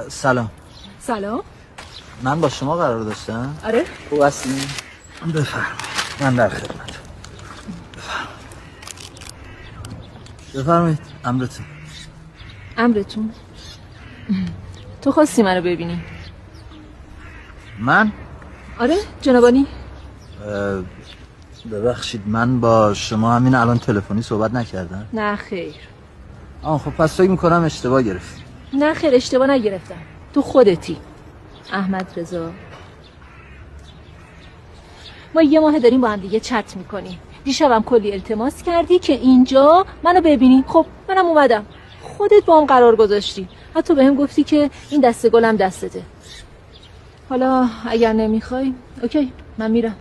سلام. سلام. من با شما قرار داشتم؟ آره. خوب هستین؟ بفرمایید. من در خدمت. بفرمایید. امرتون. تو خواستی منو ببینی؟ من؟ آره جنابانی. ببخشید من با شما همین الان تلفنی صحبت نکردم؟ نه خیر. خب پس فکر میکنم اشتباه گرفتی. نه خیر اشتباه نگرفتم. تو خودتی احمد رضا. ما یه ماه داریم با هم دیگه چت میکنیم. دیشبم کلی التماس کردی که اینجا منو ببینی. خب منم اومدم. خودت با هم قرار گذاشتی. حتی بهم گفتی که این دسته گلم دستته. حالا اگر نمیخوای اوکی من میرم.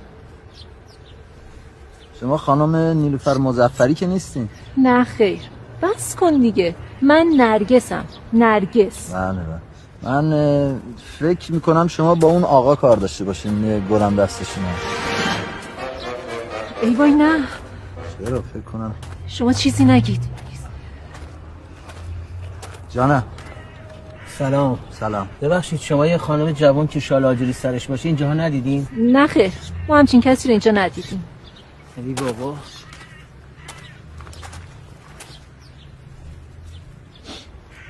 شما خانم نیلوفر مظفری که نیستین؟ نه خیر بس کن دیگه. من نرگسم. نرگس. بله. من فکر میکنم شما با اون آقا کار داشته باشین گلم دستشونه. ای وای نه. چرا فکر کنم شما چیزی نگید. جانم. سلام. ببخشید شما یه خانم جوان که شال آجوری سرش باشه اینجاها ندیدین؟ نه خیر ما همچین کسی رو اینجا ندیدیم. ای بابا.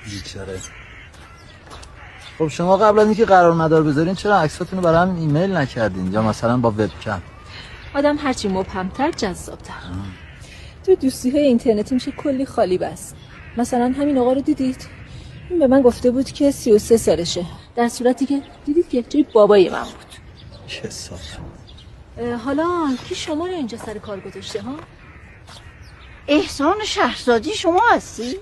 بیچاره. خب شما قبل از اینکه قرار مدار بذارین چرا عکساتون رو برام ایمیل نکردین یا مثلا با وبکم؟ آدم هرچی مبهم‌تر جذاب‌تر. تو دوستی‌های اینترنتی میشه کلی خالی بس. مثلا همین آقا رو دیدید؟ این به من گفته بود که 33 سالشه. در صورتی که دیدید که جای بابای من بود. چه سال؟ حالا کی شما رو اینجا سر کار گذاشته ها؟ احسان شهرزادی شما هستی؟